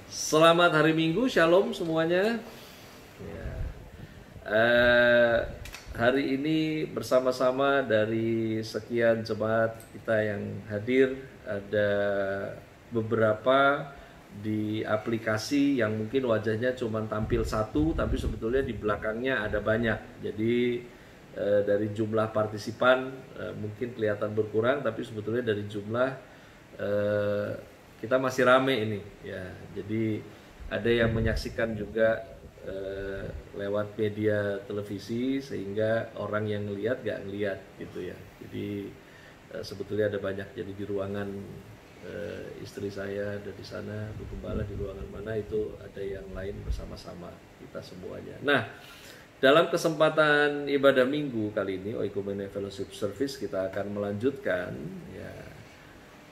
Selamat hari Minggu, Shalom semuanya. Ya. Hari ini bersama-sama dari sekian jemaat kita yang hadir, ada beberapa di aplikasi yang mungkin wajahnya cuma tampil satu, tapi sebetulnya di belakangnya ada banyak. Jadi dari jumlah partisipan mungkin kelihatan berkurang, tapi sebetulnya dari jumlah kita masih rame ini ya. Jadi ada yang menyaksikan juga lewat media televisi, sehingga orang yang ngelihat gak ngelihat gitu ya. Jadi sebetulnya ada banyak. Jadi di ruangan istri saya ada di sana, Bu Gembala di ruangan mana itu ada yang lain bersama-sama kita semuanya. Nah, dalam kesempatan ibadah minggu kali ini Oikumene Fellowship Service kita akan melanjutkan ya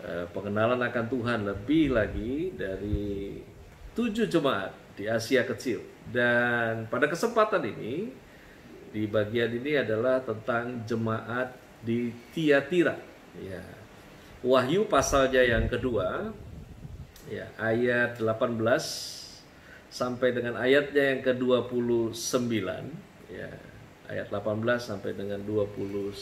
pengenalan akan Tuhan lebih lagi dari 7 jemaat di Asia Kecil. Dan pada kesempatan ini, di bagian ini adalah tentang jemaat di Tiatira ya. Wahyu pasalnya yang kedua ya, ayat 18 sampai dengan ayatnya yang ke-29 ya. Ayat 18 sampai dengan 29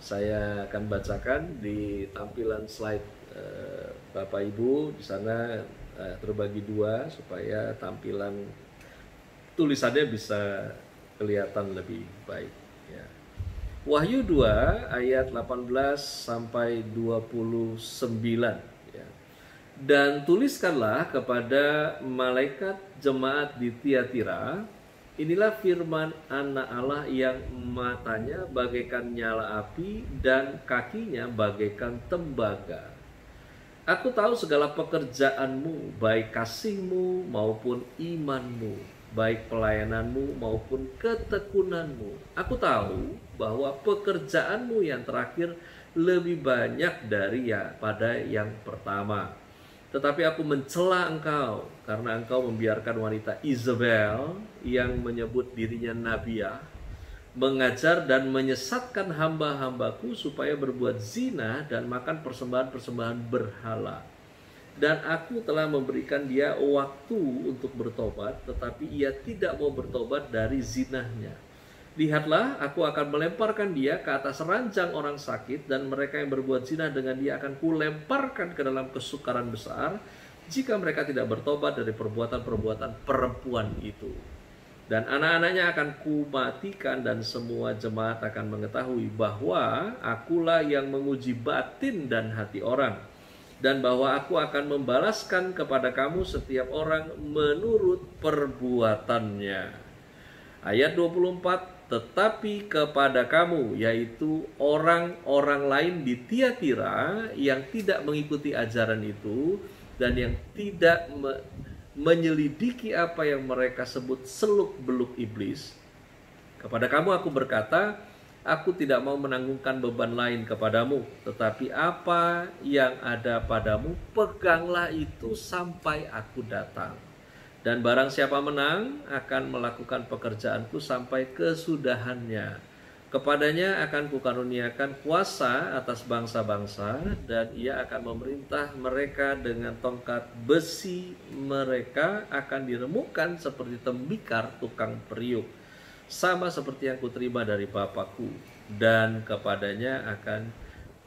saya akan bacakan di tampilan slide Bapak Ibu. Di sana terbagi dua supaya tampilan tulisannya bisa kelihatan lebih baik ya. Wahyu 2 ayat 18 sampai 29 ya. Dan tuliskanlah kepada malaikat jemaat di Tiatira, inilah firman Anak Allah yang matanya bagaikan nyala api dan kakinya bagaikan tembaga. Aku tahu segala pekerjaanmu, baik kasihmu maupun imanmu, baik pelayananmu maupun ketekunanmu. Aku tahu bahwa pekerjaanmu yang terakhir lebih banyak dari pada yang pertama. Tetapi aku mencela engkau karena engkau membiarkan wanita Isabel yang menyebut dirinya Nabiah mengajar dan menyesatkan hamba-hambaku supaya berbuat zina dan makan persembahan-persembahan berhala. Dan aku telah memberikan dia waktu untuk bertobat, tetapi ia tidak mau bertobat dari zinahnya. Lihatlah, aku akan melemparkan dia ke atas ranjang orang sakit, dan mereka yang berbuat zina dengan dia akan kulemparkan ke dalam kesukaran besar, jika mereka tidak bertobat dari perbuatan-perbuatan perempuan itu. Dan anak-anaknya akan kumatikan, dan semua jemaat akan mengetahui bahwa akulah yang menguji batin dan hati orang, dan bahwa aku akan membalaskan kepada kamu setiap orang menurut perbuatannya. Ayat 24, tetapi kepada kamu, yaitu orang-orang lain di Tiatira yang tidak mengikuti ajaran itu dan yang tidak menyelidiki apa yang mereka sebut seluk-beluk iblis, kepada kamu aku berkata, aku tidak mau menanggungkan beban lain kepadamu, tetapi apa yang ada padamu, peganglah itu sampai aku datang. Dan barang siapa menang akan melakukan pekerjaanku sampai kesudahannya. Kepadanya akan kukaruniakan kuasa atas bangsa-bangsa, dan ia akan memerintah mereka dengan tongkat besi. Mereka akan diremukkan seperti tembikar tukang periuk, sama seperti yang kuterima dari Bapakku. Dan kepadanya akan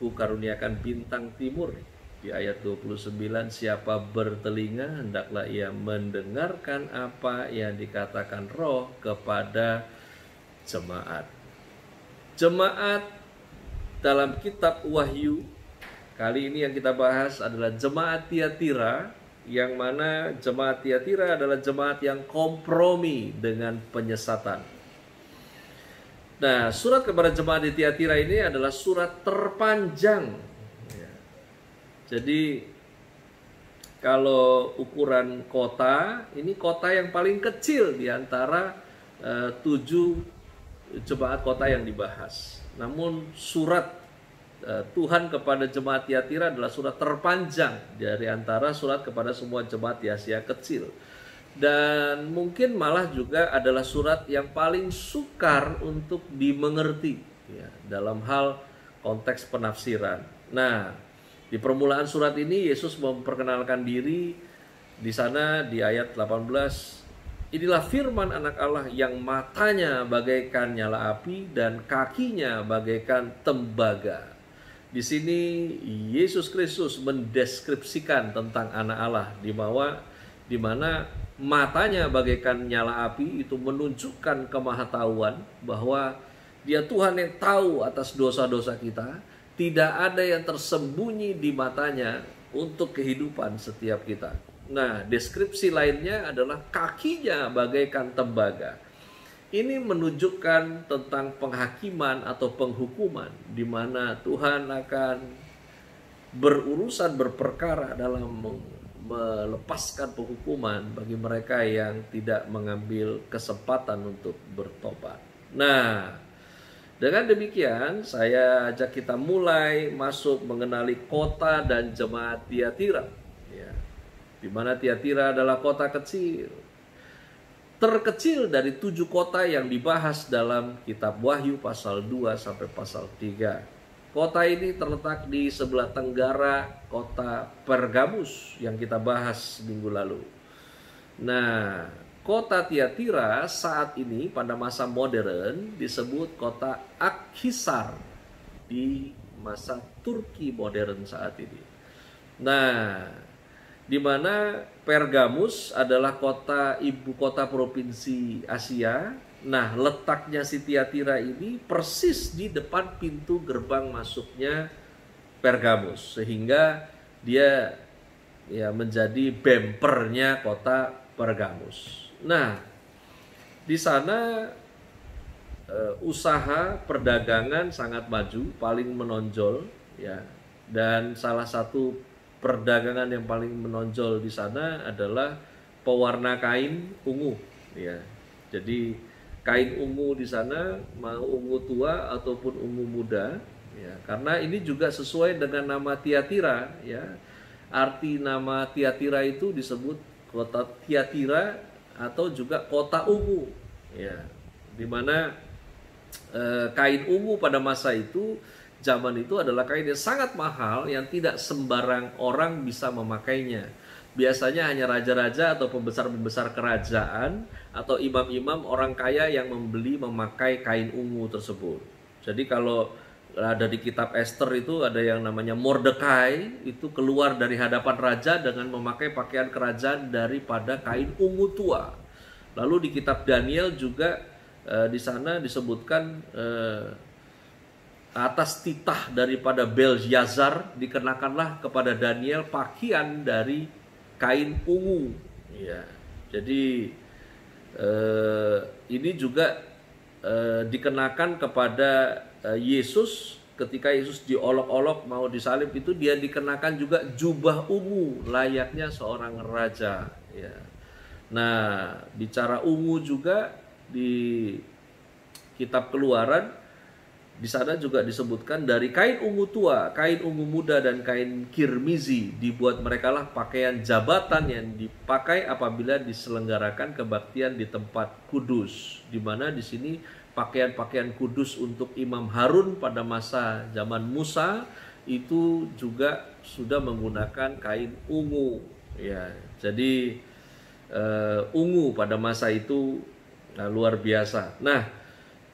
kukaruniakan bintang timur. Di ayat 29, siapa bertelinga hendaklah ia mendengarkan apa yang dikatakan Roh kepada jemaat. Jemaat dalam kitab Wahyu kali ini yang kita bahas adalah jemaat Tiatira, yang mana jemaat Tiatira adalah jemaat yang kompromi dengan penyesatan. Nah, surat kepada jemaat di Tiatira ini adalah surat terpanjang. Jadi kalau ukuran kota, ini kota yang paling kecil di antara 7 jemaat kota yang dibahas. Namun surat Tuhan kepada jemaat Tiatira adalah surat terpanjang dari antara surat kepada semua jemaat di Asia Kecil. Dan mungkin malah juga adalah surat yang paling sukar untuk dimengerti ya, dalam hal konteks penafsiran. Nah, di permulaan surat ini Yesus memperkenalkan diri Di sana di ayat 18, inilah firman anak Allah yang matanya bagaikan nyala api dan kakinya bagaikan tembaga. Di sini Yesus Kristus mendeskripsikan tentang anak Allah, di mana matanya bagaikan nyala api itu menunjukkan kemahatauan bahwa Dia Tuhan yang tahu atas dosa-dosa kita. Tidak ada yang tersembunyi di matanya untuk kehidupan setiap kita. Nah, deskripsi lainnya adalah kakinya bagaikan tembaga. Ini menunjukkan tentang penghakiman atau penghukuman, di mana Tuhan akan berurusan berperkara dalam melepaskan penghukuman bagi mereka yang tidak mengambil kesempatan untuk bertobat. Nah, dengan demikian saya ajak kita mulai masuk mengenali kota dan jemaat Tiatira, ya, di mana Tiatira adalah kota kecil, terkecil dari 7 kota yang dibahas dalam kitab Wahyu pasal 2 sampai pasal 3. Kota ini terletak di sebelah tenggara kota Pergamus yang kita bahas minggu lalu. Nah, kota Tiatira saat ini pada masa modern disebut kota Akhisar di masa Turki modern saat ini. Nah, di mana Pergamus adalah ibu kota provinsi Asia. Nah, letaknya si Tiatira ini persis di depan pintu gerbang masuknya Pergamus, sehingga dia ya menjadi bempernya kota Pergamus. Nah, di sana usaha perdagangan sangat maju, paling menonjol, ya. Dan salah satu perdagangan yang paling menonjol di sana adalah pewarna kain ungu, ya. Jadi kain ungu di sana mau ungu tua ataupun ungu muda, ya. Karena ini juga sesuai dengan nama Tiatira, ya. Arti nama Tiatira itu disebut kota Tiatira atau juga kota ungu, ya. Di mana kain ungu pada masa itu, zaman itu adalah kain yang sangat mahal yang tidak sembarang orang bisa memakainya. Biasanya hanya raja-raja atau pembesar-pembesar kerajaan atau imam-imam orang kaya yang memakai kain ungu tersebut. Jadi kalau ada di kitab Esther itu ada yang namanya Mordekai, itu keluar dari hadapan raja dengan memakai pakaian kerajaan daripada kain ungu tua. Lalu di kitab Daniel juga di sana disebutkan atas titah daripada Belsyazar dikenakanlah kepada Daniel pakaian dari kain ungu, ya. Jadi ini juga dikenakan kepada Yesus ketika Yesus diolok-olok mau disalib, itu dia dikenakan juga jubah ungu layaknya seorang raja, ya. Nah, bicara ungu juga di kitab Keluaran, di sana juga disebutkan dari kain ungu tua, kain ungu muda, dan kain kirmizi dibuat merekalah pakaian jabatan yang dipakai apabila diselenggarakan kebaktian di tempat kudus. Di mana di sini pakaian-pakaian kudus untuk Imam Harun pada masa zaman Musa itu juga sudah menggunakan kain ungu, ya. Jadi ungu pada masa itu luar biasa. Nah,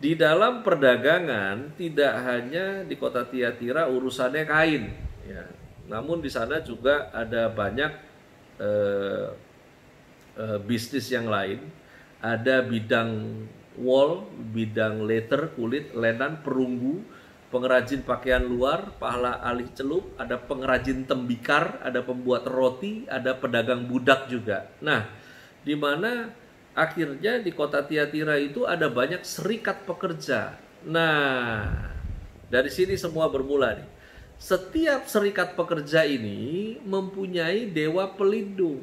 di dalam perdagangan tidak hanya di kota Tiatira urusannya kain, ya. Namun di sana juga ada banyak bisnis yang lain. Ada bidang wool, bidang leather, kulit, lenan, perunggu, pengrajin pakaian luar, pahala alih celup, ada pengrajin tembikar, ada pembuat roti, ada pedagang budak juga. Nah, di mana akhirnya di kota Tiatira itu ada banyak serikat pekerja. Nah, dari sini semua bermula nih. Setiap serikat pekerja ini mempunyai dewa pelindung.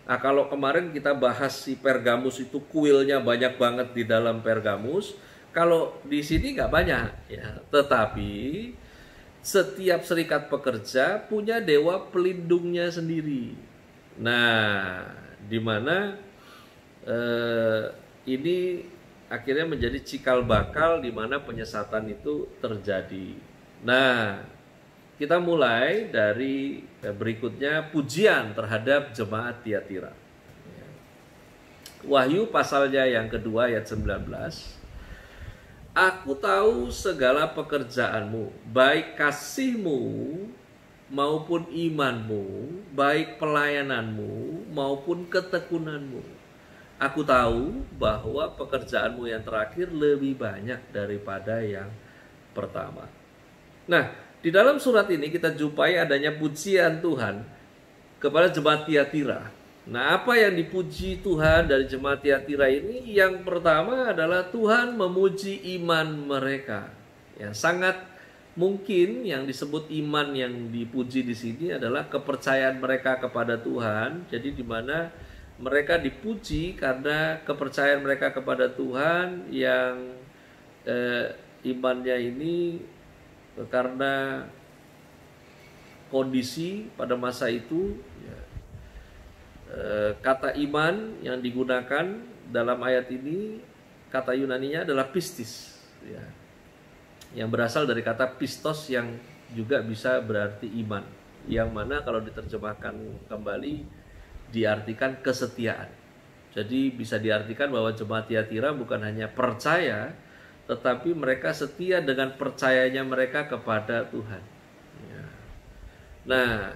Nah, kalau kemarin kita bahas si Pergamus itu kuilnya banyak banget di dalam Pergamus. Kalau di sini nggak banyak, ya. Tetapi setiap serikat pekerja punya dewa pelindungnya sendiri. Nah, di mana ini akhirnya menjadi cikal bakal di mana penyesatan itu terjadi. Nah, kita mulai dari berikutnya pujian terhadap jemaat Tiatira. Wahyu pasalnya yang kedua ayat 19. Aku tahu segala pekerjaanmu, baik kasihmu maupun imanmu, baik pelayananmu maupun ketekunanmu. Aku tahu bahwa pekerjaanmu yang terakhir lebih banyak daripada yang pertama. Nah, di dalam surat ini kita jumpai adanya pujian Tuhan kepada jemaat Tiatira. Nah, apa yang dipuji Tuhan dari jemaat Tiatira ini? Yang pertama adalah Tuhan memuji iman mereka. Ya, sangat mungkin yang disebut iman yang dipuji di sini adalah kepercayaan mereka kepada Tuhan. Jadi di mana mereka dipuji karena kepercayaan mereka kepada Tuhan yang imannya ini karena kondisi pada masa itu. Kata iman yang digunakan dalam ayat ini, kata Yunaninya adalah pistis, ya, yang berasal dari kata pistos yang juga bisa berarti iman, yang mana kalau diterjemahkan kembali diartikan kesetiaan. Jadi bisa diartikan bahwa jemaat Tiatira bukan hanya percaya, tetapi mereka setia dengan percayanya mereka kepada Tuhan. Ya. Nah,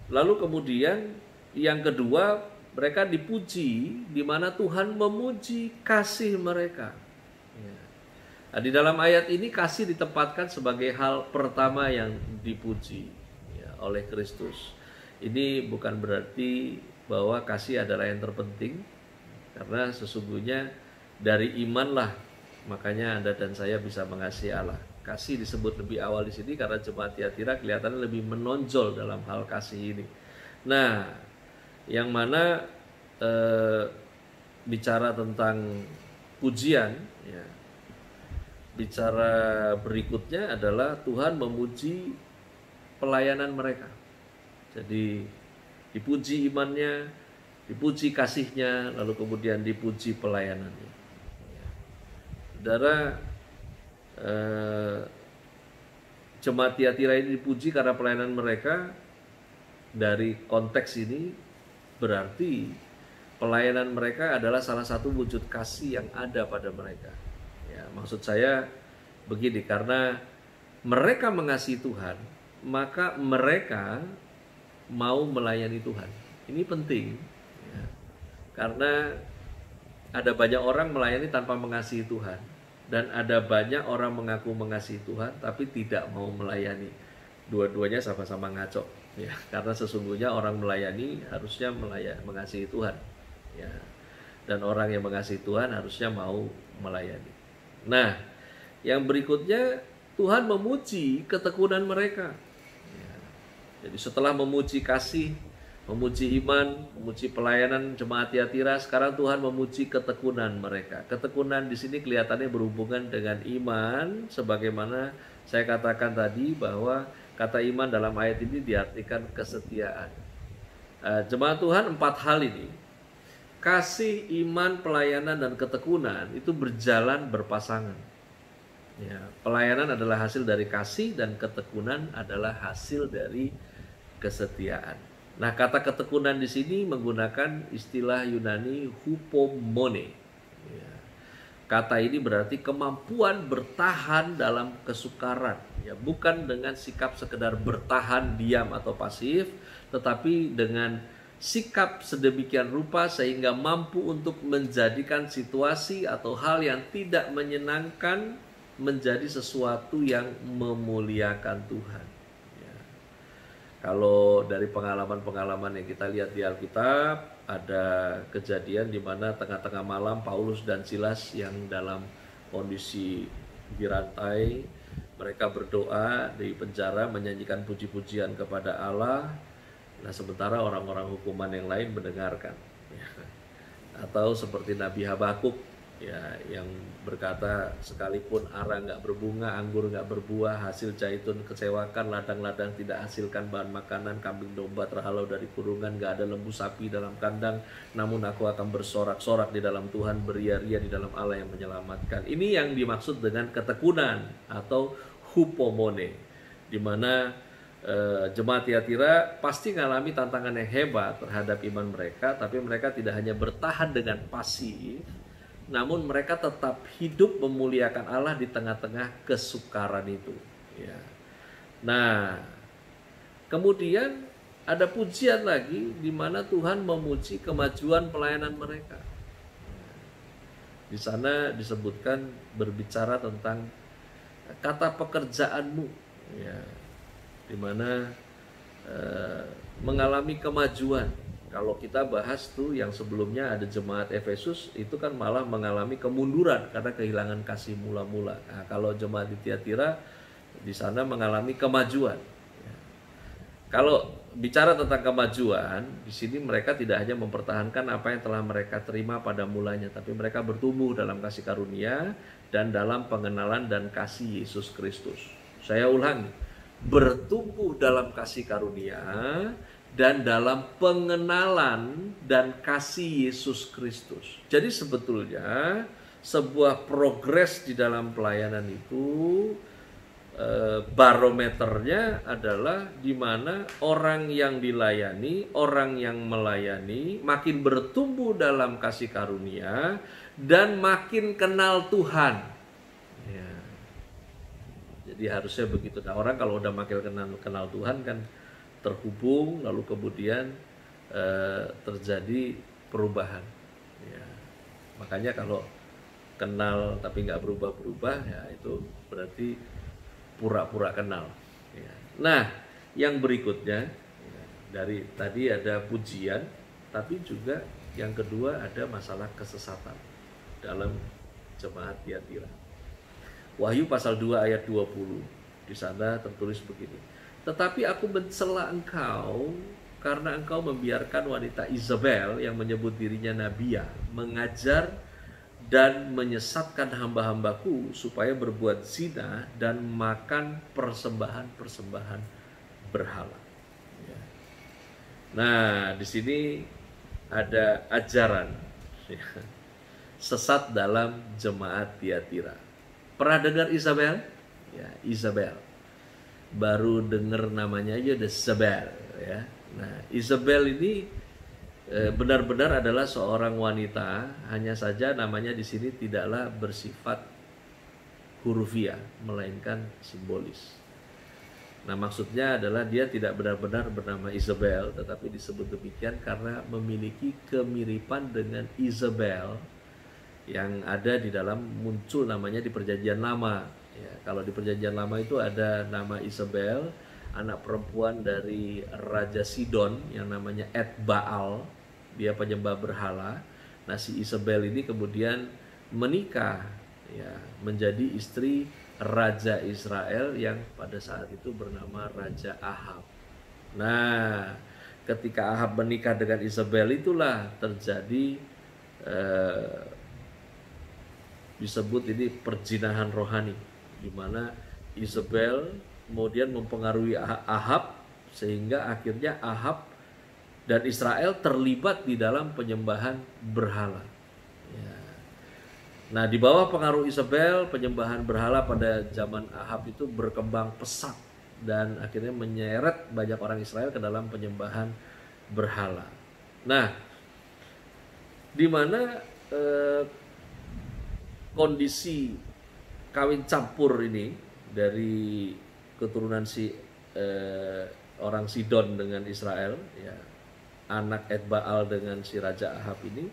lalu kemudian yang kedua, mereka dipuji di mana Tuhan memuji kasih mereka. Nah, di dalam ayat ini kasih ditempatkan sebagai hal pertama yang dipuji oleh Kristus. Ini bukan berarti bahwa kasih adalah yang terpenting, karena sesungguhnya dari imanlah makanya Anda dan saya bisa mengasihi Allah. Kasih disebut lebih awal di sini karena jemaat Tiatira kelihatannya lebih menonjol dalam hal kasih ini. Nah, yang mana bicara tentang pujian, ya, bicara berikutnya adalah Tuhan memuji pelayanan mereka. Jadi dipuji imannya, dipuji kasihnya, lalu kemudian dipuji pelayanannya. Saudara, jemaat Tiatira ini dipuji karena pelayanan mereka. Dari konteks ini berarti pelayanan mereka adalah salah satu wujud kasih yang ada pada mereka. Ya, maksud saya begini, karena mereka mengasihi Tuhan, maka mereka mau melayani Tuhan. Ini penting, ya, karena ada banyak orang melayani tanpa mengasihi Tuhan, dan ada banyak orang mengaku mengasihi Tuhan tapi tidak mau melayani. Dua-duanya sama-sama ngaco. Ya, karena sesungguhnya orang melayani harusnya mengasihi Tuhan, ya, dan orang yang mengasihi Tuhan harusnya mau melayani. Nah, yang berikutnya Tuhan memuji ketekunan mereka. Ya, jadi setelah memuji kasih, memuji iman, memuji pelayanan jemaat Tiatira, sekarang Tuhan memuji ketekunan mereka. Ketekunan di sini kelihatannya berhubungan dengan iman, sebagaimana saya katakan tadi bahwa kata iman dalam ayat ini diartikan kesetiaan. Jemaat Tuhan, 4 hal ini, kasih, iman, pelayanan, dan ketekunan itu berjalan berpasangan. Ya, pelayanan adalah hasil dari kasih dan ketekunan adalah hasil dari kesetiaan. Nah, kata ketekunan di sini menggunakan istilah Yunani hupomone. Ya. Kata ini berarti kemampuan bertahan dalam kesukaran, ya, bukan dengan sikap sekedar bertahan diam atau pasif, tetapi dengan sikap sedemikian rupa sehingga mampu untuk menjadikan situasi atau hal yang tidak menyenangkan menjadi sesuatu yang memuliakan Tuhan. Ya. Kalau dari pengalaman-pengalaman yang kita lihat di Alkitab, ada kejadian di mana tengah-tengah malam Paulus dan Silas yang dalam kondisi dirantai, mereka berdoa di penjara menyanyikan puji-pujian kepada Allah. Nah, sementara orang-orang hukuman yang lain mendengarkan. Ya. Atau seperti Nabi Habakuk, ya, yang berkata, sekalipun ara nggak berbunga, anggur nggak berbuah, hasil zaitun kecewakan, ladang-ladang tidak hasilkan bahan makanan, kambing domba terhalau dari kurungan, nggak ada lembu sapi dalam kandang, namun aku akan bersorak-sorak di dalam Tuhan, beria-ria di dalam Allah yang menyelamatkan. Ini yang dimaksud dengan ketekunan atau hupomone, di mana jemaat Tiatira pasti mengalami tantangan yang hebat terhadap iman mereka, tapi mereka tidak hanya bertahan dengan pasif, namun mereka tetap hidup memuliakan Allah di tengah-tengah kesukaran itu. Ya. Nah, kemudian ada pujian lagi di mana Tuhan memuji kemajuan pelayanan mereka. Di sana disebutkan berbicara tentang kata pekerjaanmu, ya, di mana mengalami kemajuan. Kalau kita bahas tuh yang sebelumnya ada jemaat Efesus itu kan malah mengalami kemunduran karena kehilangan kasih mula-mula. Nah, kalau jemaat di Tiatira di sana mengalami kemajuan. Ya. Kalau bicara tentang kemajuan, di sini mereka tidak hanya mempertahankan apa yang telah mereka terima pada mulanya, tapi mereka bertumbuh dalam kasih karunia dan dalam pengenalan dan kasih Yesus Kristus. Saya ulangi, bertumbuh dalam kasih karunia dan dalam pengenalan dan kasih Yesus Kristus. Jadi sebetulnya sebuah progres di dalam pelayanan itu barometernya adalah di mana orang yang dilayani, orang yang melayani makin bertumbuh dalam kasih karunia dan makin kenal Tuhan. Ya. Jadi harusnya begitu. Nah, orang kalau udah makin kenal Tuhan kan terhubung, lalu kemudian terjadi perubahan. Ya. Makanya kalau kenal tapi nggak berubah-berubah, ya itu berarti pura-pura kenal. Ya. Nah, yang berikutnya dari tadi ada pujian, tapi juga yang kedua ada masalah kesesatan dalam jemaat Tiatira. Wahyu pasal 2 ayat 20. Di sana tertulis begini. Tetapi aku mencela engkau karena engkau membiarkan wanita Isabel yang menyebut dirinya Nabia mengajar dan menyesatkan hamba-hambaku supaya berbuat zina dan makan persembahan-persembahan berhala. Ya. Nah, di sini ada ajaran ya, sesat dalam jemaat Tiatira. Pernah dengar Isabel? Ya, Isabel. Baru dengar namanya aja udah Isabel. Ya. Nah, Isabel ini benar-benar adalah seorang wanita, hanya saja namanya di sini tidaklah bersifat hurufiah, melainkan simbolis. Nah, maksudnya adalah dia tidak benar-benar bernama Isabel, tetapi disebut demikian karena memiliki kemiripan dengan Isabel yang ada di dalam muncul namanya di Perjanjian Lama. Ya, kalau di Perjanjian Lama itu ada nama Isabel, anak perempuan dari Raja Sidon yang namanya Etbaal. Dia penyembah berhala. Nah, si Isabel ini kemudian menikah ya, menjadi istri Raja Israel yang pada saat itu bernama Raja Ahab. Nah, ketika Ahab menikah dengan Isabel itulah terjadi disebut ini perzinahan rohani, di mana Isabel kemudian mempengaruhi Ahab sehingga akhirnya Ahab dan Israel terlibat di dalam penyembahan berhala. Ya. Nah, di bawah pengaruh Isabel, penyembahan berhala pada zaman Ahab itu berkembang pesat dan akhirnya menyeret banyak orang Israel ke dalam penyembahan berhala. Nah, di mana kondisi kawin campur ini dari keturunan si orang Sidon dengan Israel, ya, anak Etbaal dengan si Raja Ahab ini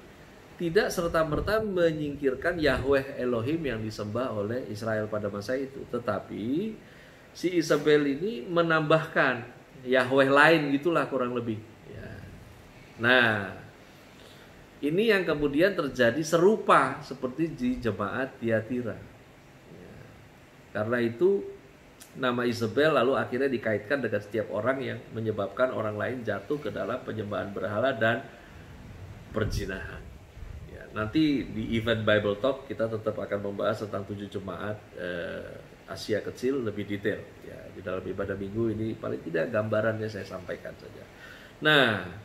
tidak serta-merta menyingkirkan Yahweh Elohim yang disembah oleh Israel pada masa itu, tetapi si Isabel ini menambahkan Yahweh lain gitulah kurang lebih. Ya. Nah, ini yang kemudian terjadi serupa seperti di jemaat Tiatira. Ya. Karena itu nama Isabel lalu akhirnya dikaitkan dengan setiap orang yang menyebabkan orang lain jatuh ke dalam penyembahan berhala dan perzinahan. Ya, nanti di event Bible Talk kita tetap akan membahas tentang 7 jemaat Asia Kecil lebih detail. Ya, di dalam ibadah minggu ini paling tidak gambarannya saya sampaikan saja. Nah,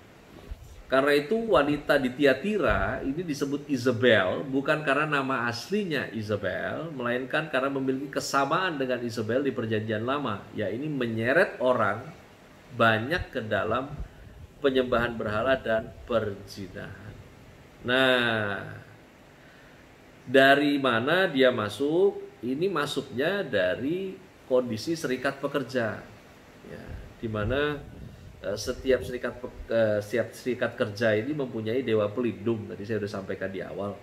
karena itu wanita di Tiatira ini disebut Isabel bukan karena nama aslinya Isabel, melainkan karena memiliki kesamaan dengan Isabel di Perjanjian Lama. Ya, ini menyeret orang banyak ke dalam penyembahan berhala dan perzinahan. Nah, dari mana dia masuk? Ini masuknya dari kondisi serikat pekerja, ya, di mana setiap serikat kerja ini mempunyai dewa pelindung. Tadi saya sudah sampaikan di awal.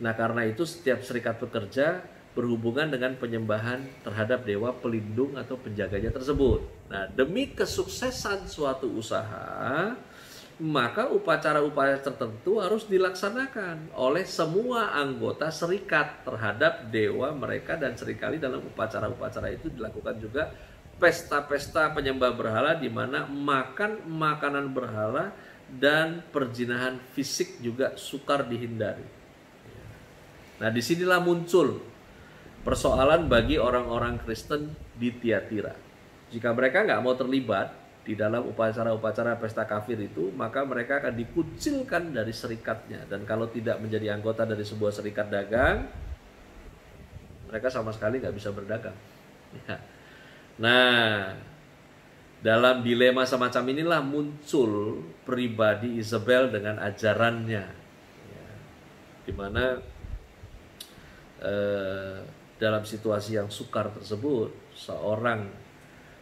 Nah, karena itu setiap serikat pekerja berhubungan dengan penyembahan terhadap dewa pelindung atau penjaganya tersebut. Nah, demi kesuksesan suatu usaha, maka upacara-upacara tertentu harus dilaksanakan oleh semua anggota serikat terhadap dewa mereka, dan seringkali dalam upacara-upacara itu dilakukan juga pesta-pesta penyembah berhala di mana makan makanan berhala dan perzinahan fisik juga sukar dihindari. Nah, disinilah muncul persoalan bagi orang-orang Kristen di Tiatira. Jika mereka nggak mau terlibat di dalam upacara-upacara pesta kafir itu, maka mereka akan dikucilkan dari serikatnya. Dan kalau tidak menjadi anggota dari sebuah serikat dagang, mereka sama sekali nggak bisa berdagang. Nah, dalam dilema semacam inilah muncul pribadi Isabel dengan ajarannya, di mana dalam situasi yang sukar tersebut, seorang,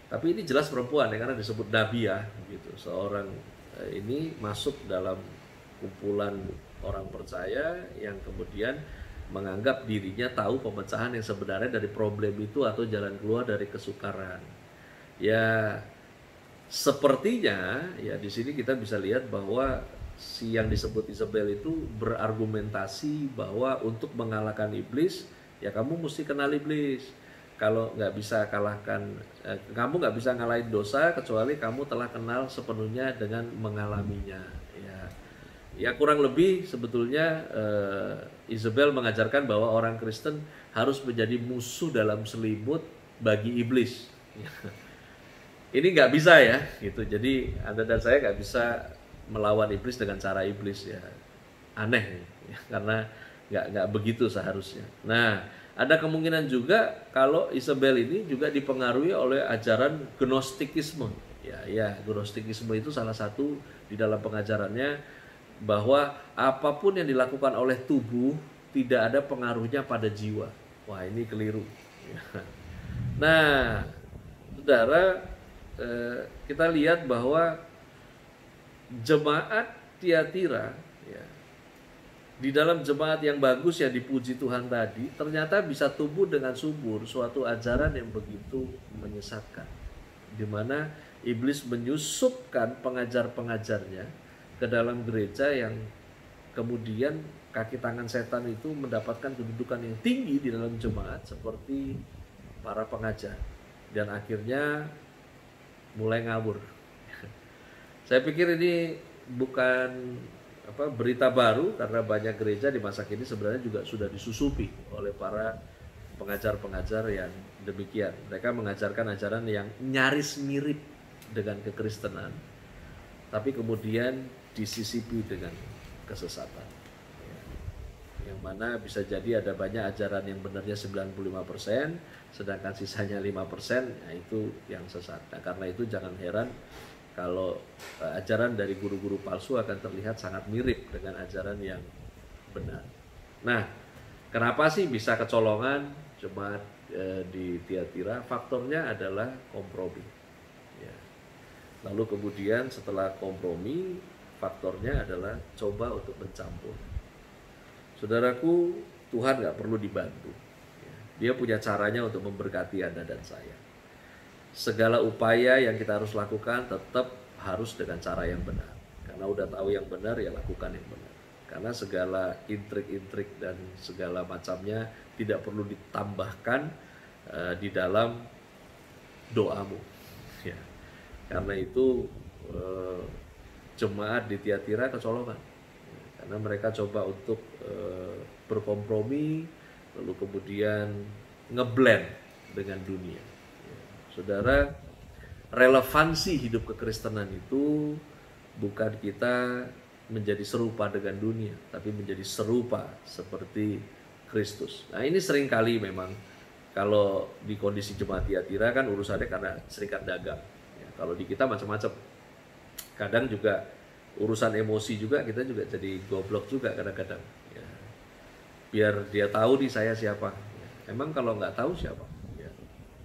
tapi ini jelas perempuan ya, karena disebut nabi ya, gitu. Seorang ini masuk dalam kumpulan orang percaya yang kemudian menganggap dirinya tahu pemecahan yang sebenarnya dari problem itu atau jalan keluar dari kesukaran. Ya, sepertinya ya di sini kita bisa lihat bahwa si yang disebut Isabel itu berargumentasi bahwa untuk mengalahkan iblis, ya kamu mesti kenal iblis. Kalau nggak bisa kalahkan, kamu nggak bisa ngalahin dosa kecuali kamu telah kenal sepenuhnya dengan mengalaminya. Ya kurang lebih sebetulnya Isabel mengajarkan bahwa orang Kristen harus menjadi musuh dalam selimut bagi iblis. Ini nggak bisa ya, gitu. Jadi Anda dan saya nggak bisa melawan iblis dengan cara iblis ya. Aneh ya, karena nggak begitu seharusnya. Nah, ada kemungkinan juga kalau Isabel ini juga dipengaruhi oleh ajaran Gnostikisme. Ya, Gnostikisme itu salah satu di dalam pengajarannya bahwa apapun yang dilakukan oleh tubuh tidak ada pengaruhnya pada jiwa. Wah, ini keliru. Nah, saudara, kita lihat bahwa jemaat Tiatira, ya, di dalam jemaat yang bagus yang dipuji Tuhan tadi, ternyata bisa tumbuh dengan subur suatu ajaran yang begitu menyesatkan, di mana iblis menyusupkan pengajar-pengajarnya ke dalam gereja yang kemudian kaki tangan setan itu mendapatkan kedudukan yang tinggi di dalam jemaat seperti para pengajar, dan akhirnya mulai ngawur. Saya pikir ini bukan berita baru, karena banyak gereja di masa kini sebenarnya juga sudah disusupi oleh para pengajar-pengajar yang demikian. Mereka mengajarkan ajaran yang nyaris mirip dengan kekristenan, tapi kemudian disisipi dengan kesesatan. Yang mana bisa jadi ada banyak ajaran yang benarnya 95%, sedangkan sisanya 5%, nah itu yang sesat. Nah, karena itu jangan heran kalau ajaran dari guru-guru palsu akan terlihat sangat mirip dengan ajaran yang benar. Nah, kenapa sih bisa kecolongan jemaat di Tiatira? Faktornya adalah kompromi. Ya. Lalu kemudian setelah kompromi, faktornya adalah coba untuk mencampur. Saudaraku, Tuhan nggak perlu dibantu. Dia punya caranya untuk memberkati Anda dan saya. Segala upaya yang kita harus lakukan tetap harus dengan cara yang benar. Karena udah tahu yang benar, ya lakukan yang benar. Karena segala intrik-intrik dan segala macamnya tidak perlu ditambahkan di dalam doamu. Ya. Karena itu jemaat di Tiatira kecolongan. Karena mereka coba untuk berkompromi, lalu kemudian ngeblend dengan dunia. Saudara, relevansi hidup kekristenan itu bukan kita menjadi serupa dengan dunia, tapi menjadi serupa seperti Kristus. Nah, ini seringkali memang kalau di kondisi jemaat Tiatira kan urusannya karena serikat dagang. Ya, Kalau di kita macam-macam. Kadang juga urusan emosi juga kita juga jadi goblok juga kadang-kadang. Ya. Biar dia tahu nih saya siapa. Ya. Emang kalau nggak tahu siapa? Ya.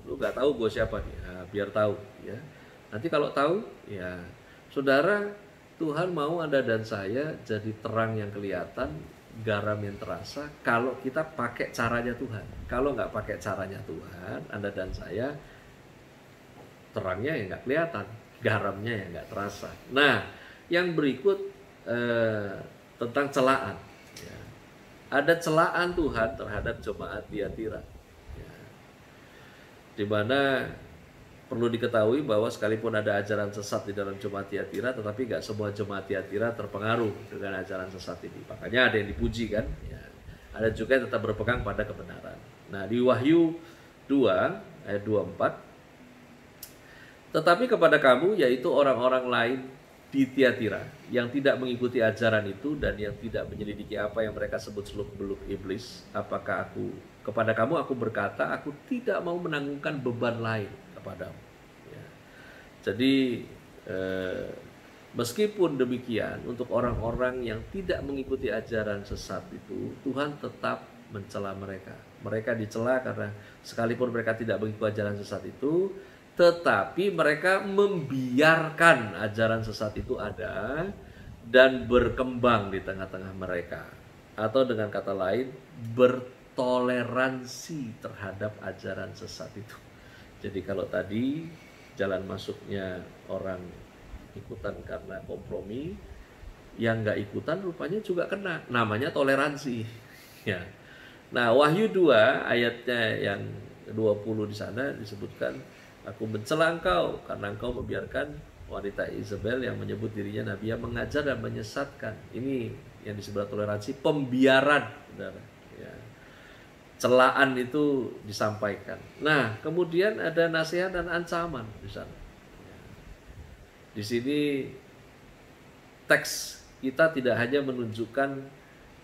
Lu nggak tahu gue siapa? Ya, biar tahu. Ya. Nanti kalau tahu, ya saudara, Tuhan mau Anda dan saya jadi terang yang kelihatan, garam yang terasa kalau kita pakai caranya Tuhan. Kalau nggak pakai caranya Tuhan, Anda dan saya terangnya ya nggak kelihatan, garamnya ya nggak terasa. Nah, yang berikut tentang celaan. Ya. Ada celaan Tuhan terhadap jemaat Tiatira. Ya. Di mana perlu diketahui bahwa sekalipun ada ajaran sesat di dalam jemaat Tiatira, tetapi nggak semua jemaat Tiatira terpengaruh dengan ajaran sesat ini. Makanya ada yang dipuji kan. Ya. Ada juga yang tetap berpegang pada kebenaran. Nah, di Wahyu 2 ayat 24, tetapi kepada kamu, yaitu orang-orang lain di Tiatira yang tidak mengikuti ajaran itu dan yang tidak menyelidiki apa yang mereka sebut seluk-beluk iblis, apakah kepada kamu aku berkata, aku tidak mau menanggungkan beban lain kepadamu. Ya. Jadi meskipun demikian, untuk orang-orang yang tidak mengikuti ajaran sesat itu, Tuhan tetap mencela mereka. Mereka dicela karena sekalipun mereka tidak mengikuti ajaran sesat itu, tetapi mereka membiarkan ajaran sesat itu ada dan berkembang di tengah-tengah mereka. Atau dengan kata lain, bertoleransi terhadap ajaran sesat itu. Jadi kalau tadi jalan masuknya orang ikutan karena kompromi, yang nggak ikutan rupanya juga kena. Namanya toleransi. Ya. Nah, Wahyu 2 ayatnya yang 20 di sana disebutkan, aku mencela engkau karena engkau membiarkan wanita Isabel yang menyebut dirinya nabi yang mengajar dan menyesatkan. Ini yang disebut toleransi, pembiaran, saudara. Ya. Celaan itu disampaikan. Nah, kemudian ada nasihat dan ancaman di sana. Ya. Di sini teks kita tidak hanya menunjukkan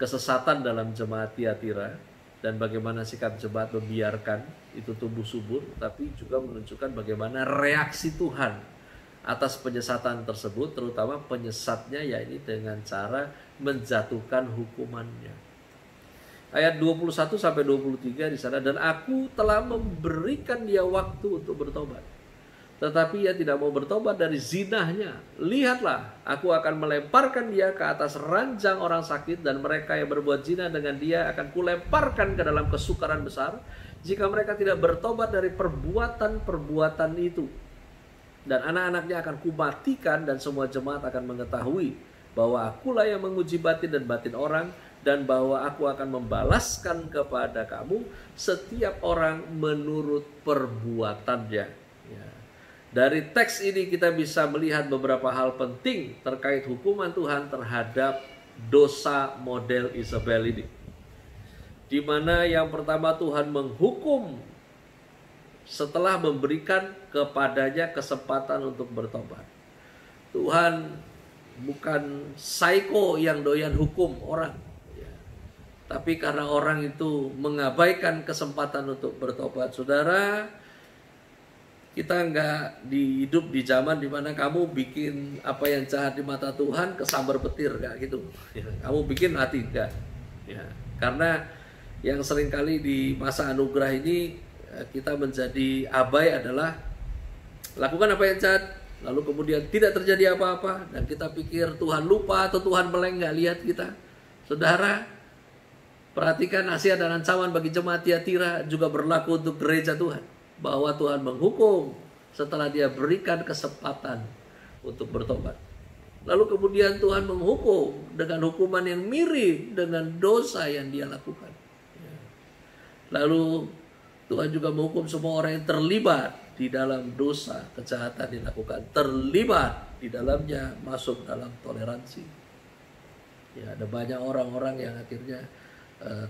kesesatan dalam jemaat Tiatira dan bagaimana sikap jemaat membiarkan itu tumbuh subur, tapi juga menunjukkan bagaimana reaksi Tuhan atas penyesatan tersebut, terutama penyesatnya yakni dengan cara menjatuhkan hukumannya. Ayat 21 sampai 23 di sana, dan aku telah memberikan dia waktu untuk bertobat, tetapi ia tidak mau bertobat dari zinahnya. Lihatlah, aku akan melemparkan dia ke atas ranjang orang sakit, dan mereka yang berbuat zina dengan dia akan kulemparkan ke dalam kesukaran besar, jika mereka tidak bertobat dari perbuatan-perbuatan itu. Dan anak-anaknya akan kumatikan, dan semua jemaat akan mengetahui bahwa akulah yang menguji batin dan batin orang, dan bahwa aku akan membalaskan kepada kamu setiap orang menurut perbuatannya. Ya. Dari teks ini kita bisa melihat beberapa hal penting terkait hukuman Tuhan terhadap dosa model Isabel ini. Di mana yang pertama, Tuhan menghukum setelah memberikan kepadanya kesempatan untuk bertobat. Tuhan bukan psycho yang doyan hukum orang, ya. Tapi karena orang itu mengabaikan kesempatan untuk bertobat, saudara, kita nggak hidup di zaman dimana kamu bikin apa yang jahat di mata Tuhan kesambar petir, nggak gitu. Ya, kamu bikin hati enggak. Ya, karena yang seringkali di masa anugerah ini kita menjadi abai adalah lakukan apa yang jahat, lalu kemudian tidak terjadi apa-apa, dan kita pikir Tuhan lupa atau Tuhan meleng, nggak lihat kita. Saudara, perhatikan nasihat dan ancaman bagi jemaat Tiatira juga berlaku untuk gereja Tuhan, bahwa Tuhan menghukum setelah dia berikan kesempatan untuk bertobat. Lalu kemudian Tuhan menghukum dengan hukuman yang mirip dengan dosa yang dia lakukan. Lalu Tuhan juga menghukum semua orang yang terlibat di dalam dosa, kejahatan yang dilakukan, terlibat di dalamnya, masuk dalam toleransi. Ya, ada banyak orang-orang yang akhirnya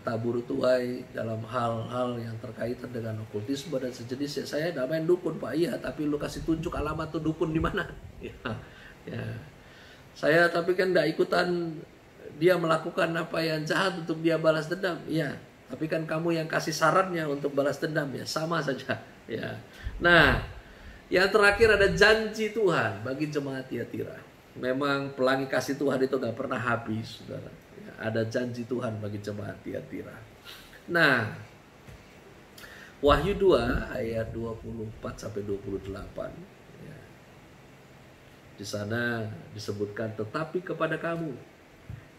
tabur tuai dalam hal-hal yang terkaitan dengan okultisme dan sejenisnya. Saya tidak main dukun, Pak, iya, tapi lu kasih tunjuk alamat tuh dukun di mana? Ya, ya. Saya tapi kan tidak ikutan dia melakukan apa yang jahat untuk dia balas dendam. Iya, tapi kan kamu yang kasih sarannya untuk balas dendam, ya sama saja. Ya. Nah, Yang terakhir ada janji Tuhan bagi jemaat Tiatira. Memang pelangi kasih Tuhan itu gak pernah habis, saudara. Ya, ada janji Tuhan bagi jemaat Tiatira. Nah, Wahyu 2 ayat 24-28. Ya. Di sana disebutkan, tetapi kepada kamu,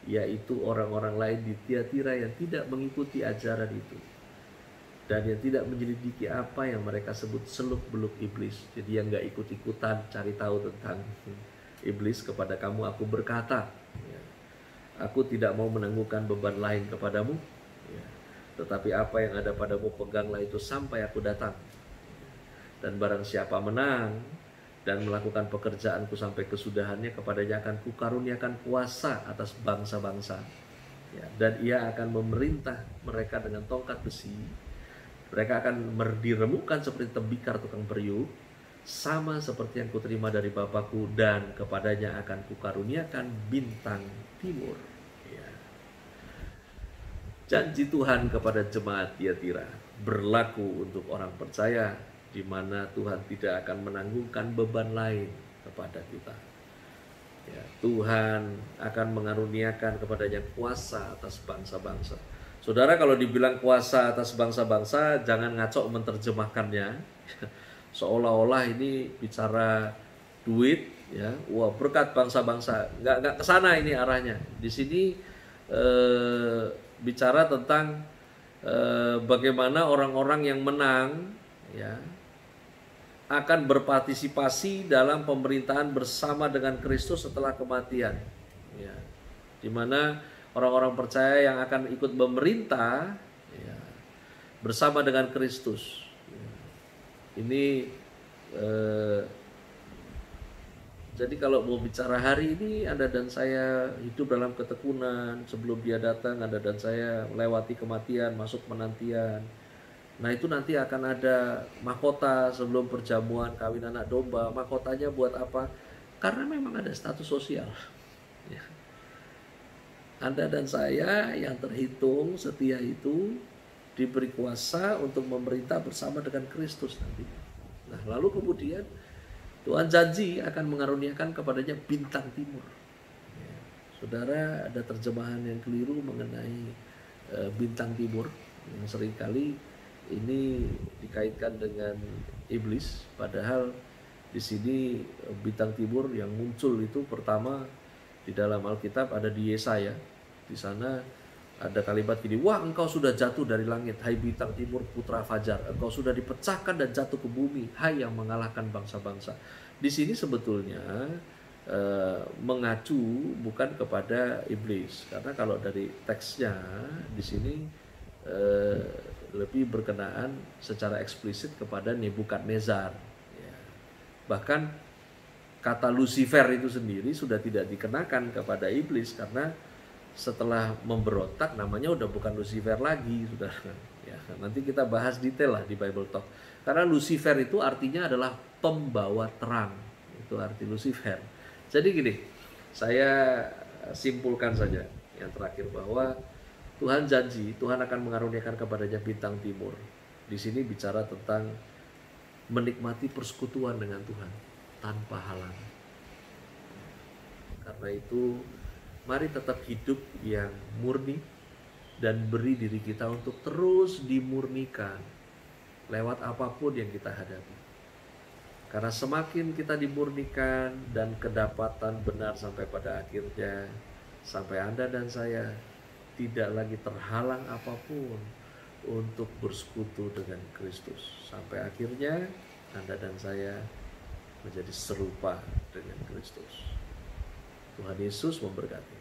yaitu orang-orang lain di Tiatira yang tidak mengikuti ajaran itu, dan yang tidak menyelidiki apa yang mereka sebut seluk-beluk iblis. Jadi yang gak ikut-ikutan cari tahu tentang iblis, kepada kamu aku berkata, ya, aku tidak mau menangguhkan beban lain kepadamu, ya, tetapi apa yang ada padamu peganglah itu sampai aku datang. Dan barang siapa menang dan melakukan pekerjaanku sampai kesudahannya, kepadanya akan kukaruniakan kuasa atas bangsa-bangsa, ya, dan ia akan memerintah mereka dengan tongkat besi. Mereka akan diremukkan seperti tembikar tukang periuk, sama seperti yang kuterima dari Bapakku, dan kepadanya akan kukaruniakan bintang timur. Ya. Janji Tuhan kepada jemaat Tiatira berlaku untuk orang percaya, di mana Tuhan tidak akan menanggungkan beban lain kepada kita. Ya, Tuhan akan mengaruniakan kepadanya kuasa atas bangsa-bangsa. Saudara, kalau dibilang kuasa atas bangsa-bangsa, jangan ngaco menerjemahkannya seolah-olah ini bicara duit, ya, wah berkat bangsa-bangsa. Nggak kesana ini arahnya. Di sini bicara tentang bagaimana orang-orang yang menang, ya, akan berpartisipasi dalam pemerintahan bersama dengan Kristus setelah kematian, ya, dimana orang-orang percaya yang akan ikut memerintah, ya, bersama dengan Kristus. Ini jadi kalau mau bicara hari ini, Anda dan saya hidup dalam ketekunan. Sebelum Dia datang, Anda dan saya melewati kematian, masuk penantian. Nah, itu nanti akan ada mahkota sebelum perjamuan kawin anak domba. Mahkotanya buat apa? Karena memang ada status sosial, ya. Anda dan saya yang terhitung setia itu diberi kuasa untuk memerintah bersama dengan Kristus nanti. Nah, lalu kemudian Tuhan janji akan mengaruniakan kepadanya bintang timur. Ya, saudara, ada terjemahan yang keliru mengenai bintang timur yang seringkali ini dikaitkan dengan iblis. Padahal di sini bintang timur yang muncul itu pertama di dalam Alkitab ada di Yesaya. Di sana ada kalimat gini, wah engkau sudah jatuh dari langit, hai bintang timur putra fajar. Engkau sudah dipecahkan dan jatuh ke bumi, hai yang mengalahkan bangsa-bangsa. Di sini sebetulnya mengacu bukan kepada iblis. Karena kalau dari teksnya di sini lebih berkenaan secara eksplisit kepada Nebukadnezar. Ya. Bahkan kata Lucifer itu sendiri sudah tidak dikenakan kepada iblis, karena setelah memberontak namanya udah bukan Lucifer lagi, saudara. Ya, nanti kita bahas detail lah di Bible Talk. Karena Lucifer itu artinya adalah pembawa terang. Itu arti Lucifer. Jadi gini, saya simpulkan saja yang terakhir bahwa Tuhan janji, Tuhan akan mengaruniakan kepadanya bintang timur. Di sini bicara tentang menikmati persekutuan dengan Tuhan tanpa halangan. Karena itu mari tetap hidup yang murni dan beri diri kita untuk terus dimurnikan lewat apapun yang kita hadapi. Karena semakin kita dimurnikan dan kedapatan benar sampai pada akhirnya, sampai Anda dan saya tidak lagi terhalang apapun untuk bersekutu dengan Kristus. Sampai akhirnya Anda dan saya menjadi serupa dengan Kristus. Tuhan Yesus memberkati.